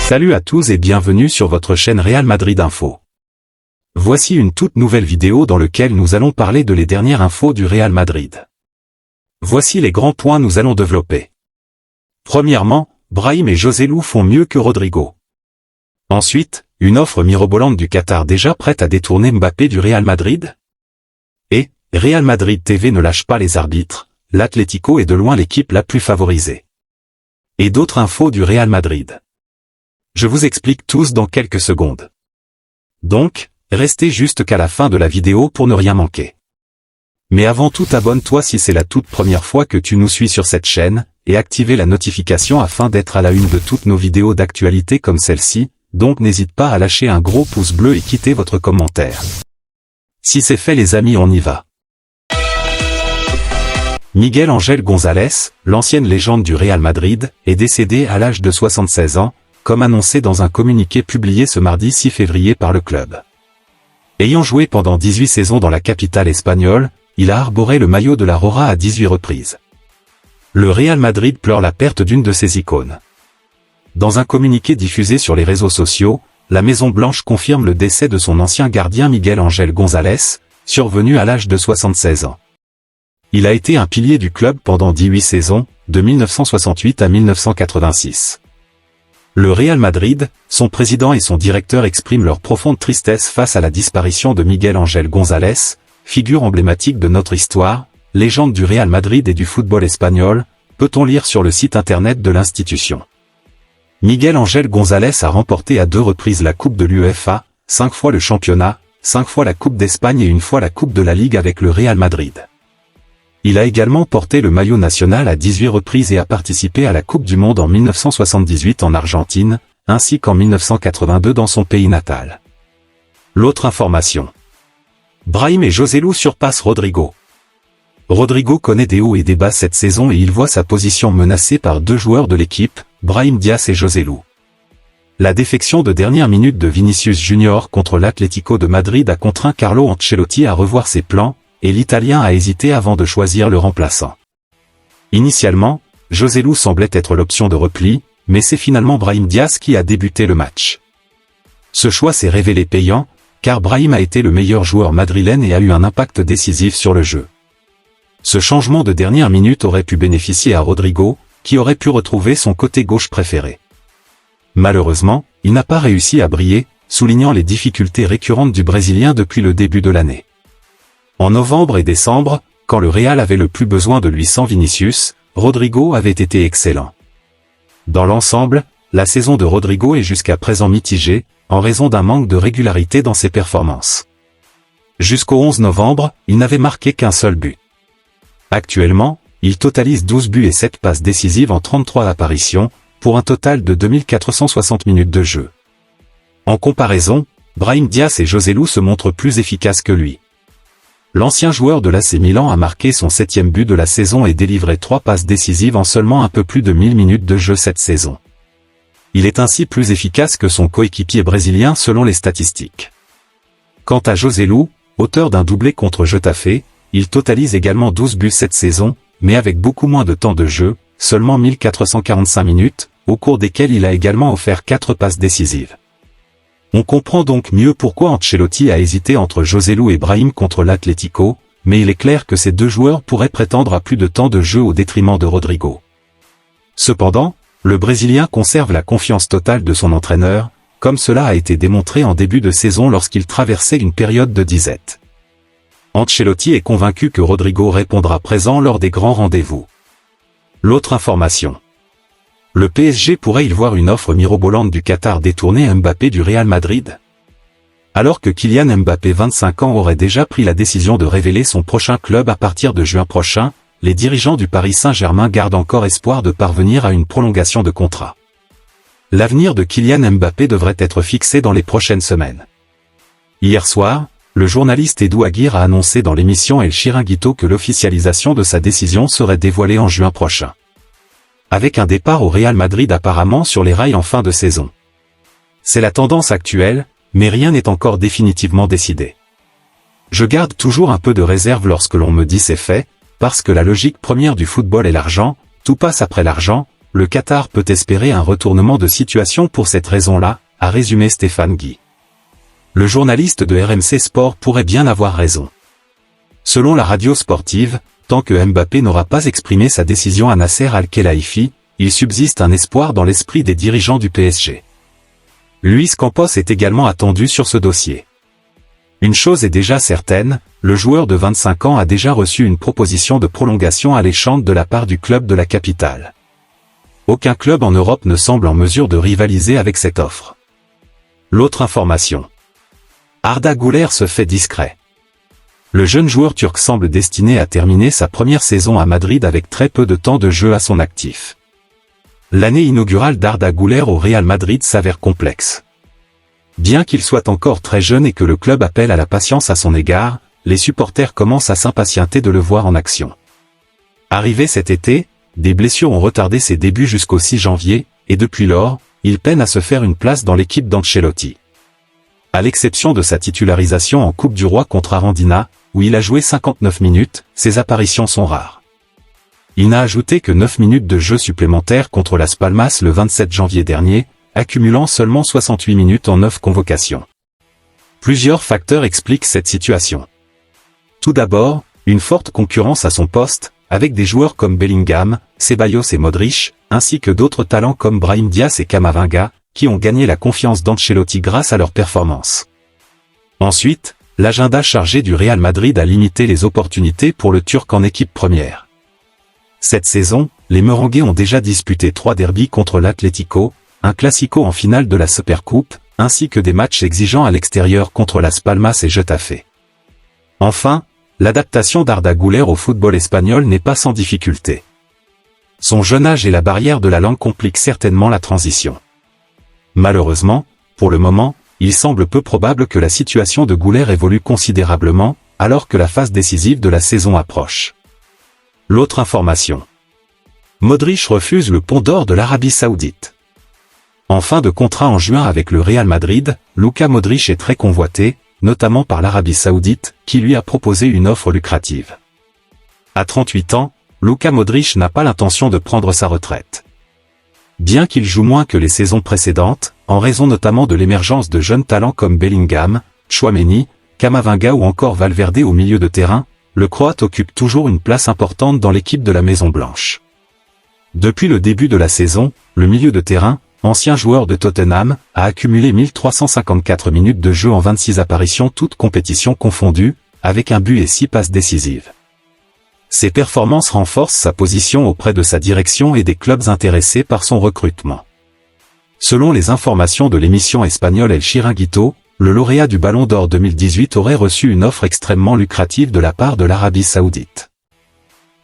Salut à tous et bienvenue sur votre chaîne Real Madrid Info. Voici une toute nouvelle vidéo dans laquelle nous allons parler de les dernières infos du Real Madrid. Voici les grands points nous allons développer. Premièrement, Brahim et Joselu font mieux que Rodrigo. Ensuite, une offre mirobolante du Qatar déjà prête à détourner Mbappé du Real Madrid. Et, Real Madrid TV ne lâche pas les arbitres, l'Atlético est de loin l'équipe la plus favorisée. Et d'autres infos du Real Madrid. Je vous explique tous dans quelques secondes. Donc, restez juste qu'à la fin de la vidéo pour ne rien manquer. Mais avant tout, abonne-toi si c'est la toute première fois que tu nous suis sur cette chaîne, et activez la notification afin d'être à la une de toutes nos vidéos d'actualité comme celle-ci, donc n'hésite pas à lâcher un gros pouce bleu et quitter votre commentaire. Si c'est fait les amis, on y va. Miguel Ángel González, l'ancienne légende du Real Madrid, est décédé à l'âge de 76 ans, comme annoncé dans un communiqué publié ce mardi 6 février par le club. Ayant joué pendant 18 saisons dans la capitale espagnole, il a arboré le maillot de la Roja à 18 reprises. Le Real Madrid pleure la perte d'une de ses icônes. Dans un communiqué diffusé sur les réseaux sociaux, la Maison Blanche confirme le décès de son ancien gardien Miguel Ángel González, survenu à l'âge de 76 ans. Il a été un pilier du club pendant 18 saisons, de 1968 à 1986. Le Real Madrid, son président et son directeur expriment leur profonde tristesse face à la disparition de Miguel Ángel González, figure emblématique de notre histoire, légende du Real Madrid et du football espagnol, peut-on lire sur le site internet de l'institution. Miguel Ángel González a remporté à 2 reprises la Coupe de l'UEFA, 5 fois le championnat, 5 fois la Coupe d'Espagne et 1 fois la Coupe de la Ligue avec le Real Madrid. Il a également porté le maillot national à 18 reprises et a participé à la Coupe du Monde en 1978 en Argentine, ainsi qu'en 1982 dans son pays natal. L'autre information. Brahim et Joselu surpassent Rodrigo. Rodrigo connaît des hauts et des bas cette saison et il voit sa position menacée par 2 joueurs de l'équipe, Brahim Diaz et Joselu. La défection de dernière minute de Vinicius Junior contre l'Atlético de Madrid a contraint Carlo Ancelotti à revoir ses plans, et l'Italien a hésité avant de choisir le remplaçant. Initialement, Joselu semblait être l'option de repli, mais c'est finalement Brahim Diaz qui a débuté le match. Ce choix s'est révélé payant, car Brahim a été le meilleur joueur madrilène et a eu un impact décisif sur le jeu. Ce changement de dernière minute aurait pu bénéficier à Rodrigo, qui aurait pu retrouver son côté gauche préféré. Malheureusement, il n'a pas réussi à briller, soulignant les difficultés récurrentes du Brésilien depuis le début de l'année. En novembre et décembre, quand le Real avait le plus besoin de lui sans Vinicius, Rodrigo avait été excellent. Dans l'ensemble, la saison de Rodrigo est jusqu'à présent mitigée, en raison d'un manque de régularité dans ses performances. Jusqu'au 11 novembre, il n'avait marqué qu'un seul but. Actuellement, il totalise 12 buts et 7 passes décisives en 33 apparitions, pour un total de 2460 minutes de jeu. En comparaison, Brahim Diaz et Joselu se montrent plus efficaces que lui. L'ancien joueur de l'AC Milan a marqué son 7e but de la saison et délivré 3 passes décisives en seulement un peu plus de 1000 minutes de jeu cette saison. Il est ainsi plus efficace que son coéquipier brésilien selon les statistiques. Quant à Joselu, auteur d'un doublé contre Getafe, il totalise également 12 buts cette saison, mais avec beaucoup moins de temps de jeu, seulement 1445 minutes, au cours desquelles il a également offert 4 passes décisives. On comprend donc mieux pourquoi Ancelotti a hésité entre Joselu et Brahim contre l'Atlético, mais il est clair que ces 2 joueurs pourraient prétendre à plus de temps de jeu au détriment de Rodrigo. Cependant, le Brésilien conserve la confiance totale de son entraîneur, comme cela a été démontré en début de saison lorsqu'il traversait une période de disette. Ancelotti est convaincu que Rodrigo répondra présent lors des grands rendez-vous. L'autre information. Le PSG pourrait-il voir une offre mirobolante du Qatar détourner Mbappé du Real Madrid? Alors que Kylian Mbappé 25 ans aurait déjà pris la décision de révéler son prochain club à partir de juin prochain, les dirigeants du Paris Saint-Germain gardent encore espoir de parvenir à une prolongation de contrat. L'avenir de Kylian Mbappé devrait être fixé dans les prochaines semaines. Hier soir, le journaliste Edu Aguirre a annoncé dans l'émission El Chiringuito que l'officialisation de sa décision serait dévoilée en juin prochain. Avec un départ au Real Madrid apparemment sur les rails en fin de saison. C'est la tendance actuelle, mais rien n'est encore définitivement décidé. Je garde toujours un peu de réserve lorsque l'on me dit c'est fait, parce que la logique première du football est l'argent, tout passe après l'argent, le Qatar peut espérer un retournement de situation pour cette raison-là, a résumé Stéphane Guy. Le journaliste de RMC Sport pourrait bien avoir raison. Selon la radio sportive, tant que Mbappé n'aura pas exprimé sa décision à Nasser Al-Khelaifi, il subsiste un espoir dans l'esprit des dirigeants du PSG. Luis Campos est également attendu sur ce dossier. Une chose est déjà certaine, le joueur de 25 ans a déjà reçu une proposition de prolongation alléchante de la part du club de la capitale. Aucun club en Europe ne semble en mesure de rivaliser avec cette offre. L'autre information. Arda Güler se fait discret. Le jeune joueur turc semble destiné à terminer sa première saison à Madrid avec très peu de temps de jeu à son actif. L'année inaugurale d'Arda Güler au Real Madrid s'avère complexe. Bien qu'il soit encore très jeune et que le club appelle à la patience à son égard, les supporters commencent à s'impatienter de le voir en action. Arrivé cet été, des blessures ont retardé ses débuts jusqu'au 6 janvier, et depuis lors, il peine à se faire une place dans l'équipe d'Ancelotti. À l'exception de sa titularisation en Coupe du Roi contre Arandina, où il a joué 59 minutes, ses apparitions sont rares. Il n'a ajouté que 9 minutes de jeu supplémentaires contre Las Palmas le 27 janvier dernier, accumulant seulement 68 minutes en 9 convocations. Plusieurs facteurs expliquent cette situation. Tout d'abord, une forte concurrence à son poste, avec des joueurs comme Bellingham, Ceballos et Modric, ainsi que d'autres talents comme Brahim Diaz et Camavinga, qui ont gagné la confiance d'Ancelotti grâce à leurs performances. Ensuite, l'agenda chargé du Real Madrid a limité les opportunités pour le Turc en équipe première. Cette saison, les Merengues ont déjà disputé 3 derbys contre l'Atlético, un classico en finale de la Supercoupe, ainsi que des matchs exigeants à l'extérieur contre Las Palmas et Getafe. Enfin, l'adaptation d'Arda Güler au football espagnol n'est pas sans difficulté. Son jeune âge et la barrière de la langue compliquent certainement la transition. Malheureusement, pour le moment, il semble peu probable que la situation de Güler évolue considérablement, alors que la phase décisive de la saison approche. L'autre information. Modric refuse le Pont d'Or de l'Arabie Saoudite. En fin de contrat en juin avec le Real Madrid, Luka Modric est très convoité, notamment par l'Arabie Saoudite, qui lui a proposé une offre lucrative. À 38 ans, Luka Modric n'a pas l'intention de prendre sa retraite. Bien qu'il joue moins que les saisons précédentes, en raison notamment de l'émergence de jeunes talents comme Bellingham, Tchouaméni, Camavinga ou encore Valverde au milieu de terrain, le Croate occupe toujours une place importante dans l'équipe de la Maison Blanche. Depuis le début de la saison, le milieu de terrain, ancien joueur de Tottenham, a accumulé 1354 minutes de jeu en 26 apparitions toutes compétitions confondues, avec un but et 6 passes décisives. Ces performances renforcent sa position auprès de sa direction et des clubs intéressés par son recrutement. Selon les informations de l'émission espagnole El Chiringuito, le lauréat du Ballon d'Or 2018 aurait reçu une offre extrêmement lucrative de la part de l'Arabie Saoudite.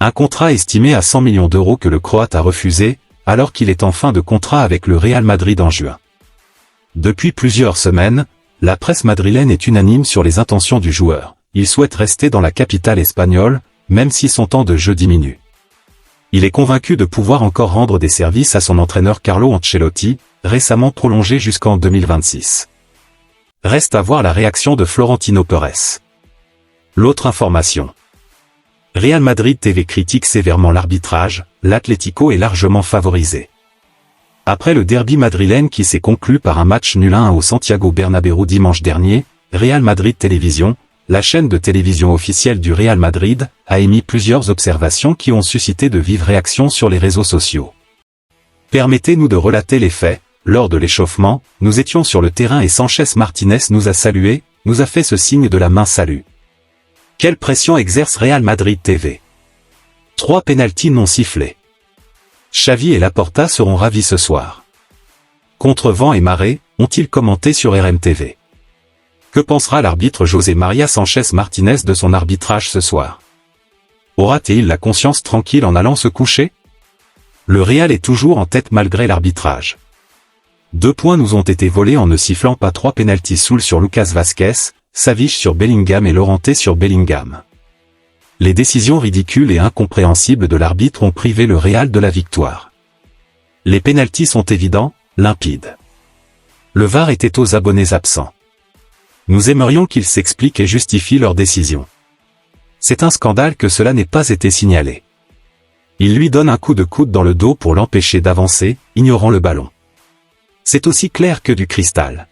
Un contrat estimé à 100 millions d'euros que le Croate a refusé, alors qu'il est en fin de contrat avec le Real Madrid en juin. Depuis plusieurs semaines, la presse madrilène est unanime sur les intentions du joueur. Il souhaite rester dans la capitale espagnole, même si son temps de jeu diminue. Il est convaincu de pouvoir encore rendre des services à son entraîneur Carlo Ancelotti, récemment prolongé jusqu'en 2026. Reste à voir la réaction de Florentino Pérez. L'autre information. Real Madrid TV critique sévèrement l'arbitrage, l'Atlético est largement favorisé. Après le derby madrilène qui s'est conclu par un match nul 1 au Santiago Bernabéu dimanche dernier, Real Madrid Télévision, la chaîne de télévision officielle du Real Madrid, a émis plusieurs observations qui ont suscité de vives réactions sur les réseaux sociaux. Permettez-nous de relater les faits. Lors de l'échauffement, nous étions sur le terrain et Sanchez Martinez nous a salués, nous a fait ce signe de la main salut. Quelle pression exerce Real Madrid TV? 3 pénaltys non sifflés. Xavi et Laporta seront ravis ce soir. Contre vent et marée, ont-ils commenté sur RMTV. Que pensera l'arbitre José María Sanchez Martinez de son arbitrage ce soir? Aura-t-il la conscience tranquille en allant se coucher? Le Real est toujours en tête malgré l'arbitrage. 2 points nous ont été volés en ne sifflant pas 3 pénaltys Soul sur Lucas Vázquez, Savic sur Bellingham et Llorente sur Bellingham. Les décisions ridicules et incompréhensibles de l'arbitre ont privé le Real de la victoire. Les pénaltys sont évidents, limpides. Le VAR était aux abonnés absents. Nous aimerions qu'ils s'expliquent et justifient leur décision. C'est un scandale que cela n'ait pas été signalé. Il lui donne un coup de coude dans le dos pour l'empêcher d'avancer, ignorant le ballon. C'est aussi clair que du cristal.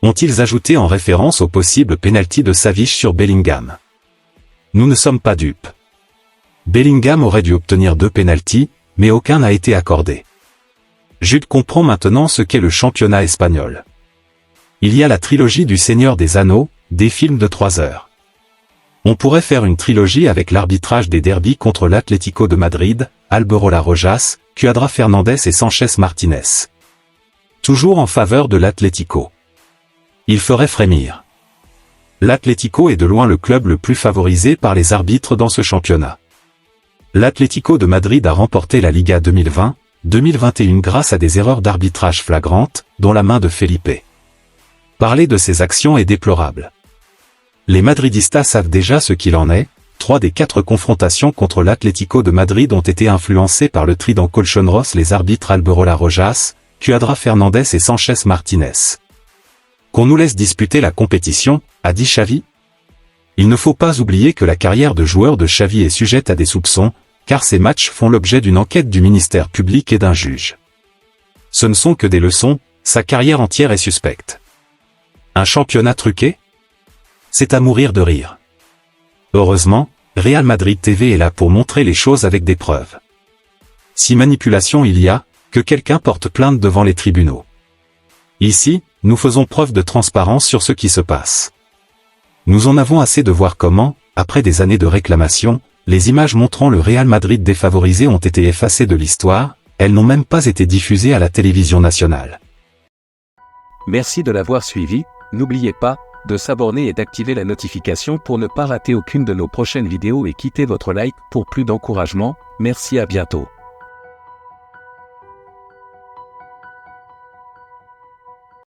Ont-ils ajouté en référence au possible pénalty de Savic sur Bellingham? Nous ne sommes pas dupes. Bellingham aurait dû obtenir 2 pénaltys, mais aucun n'a été accordé. Jude comprend maintenant ce qu'est le championnat espagnol. Il y a la trilogie du Seigneur des Anneaux, des films de 3 heures. On pourrait faire une trilogie avec l'arbitrage des derbys contre l'Atlético de Madrid, Alberola Rojas, Cuadra Fernandez et Sanchez Martinez. Toujours en faveur de l'Atlético. Il ferait frémir. L'Atlético est de loin le club le plus favorisé par les arbitres dans ce championnat. L'Atlético de Madrid a remporté la Liga 2020-2021 grâce à des erreurs d'arbitrage flagrantes, dont la main de Felipe. Parler de ces actions est déplorable. Les madridistas savent déjà ce qu'il en est. 3 des 4 confrontations contre l'Atlético de Madrid ont été influencées par le trident Colchonros, les arbitres Alberola Rojas, Cuadra Fernandez et Sanchez Martinez. Qu'on nous laisse disputer la compétition, a dit Xavi. Il ne faut pas oublier que la carrière de joueur de Xavi est sujette à des soupçons, car ces matchs font l'objet d'une enquête du ministère public et d'un juge. Ce ne sont que des leçons, sa carrière entière est suspecte. Un championnat truqué? C'est à mourir de rire. Heureusement, Real Madrid TV est là pour montrer les choses avec des preuves. Si manipulation il y a, que quelqu'un porte plainte devant les tribunaux. Ici, nous faisons preuve de transparence sur ce qui se passe. Nous en avons assez de voir comment, après des années de réclamation, les images montrant le Real Madrid défavorisé ont été effacées de l'histoire, elles n'ont même pas été diffusées à la télévision nationale. Merci de l'avoir suivi, n'oubliez pas de s'abonner et d'activer la notification pour ne pas rater aucune de nos prochaines vidéos et quittez votre like pour plus d'encouragement. Merci, à bientôt.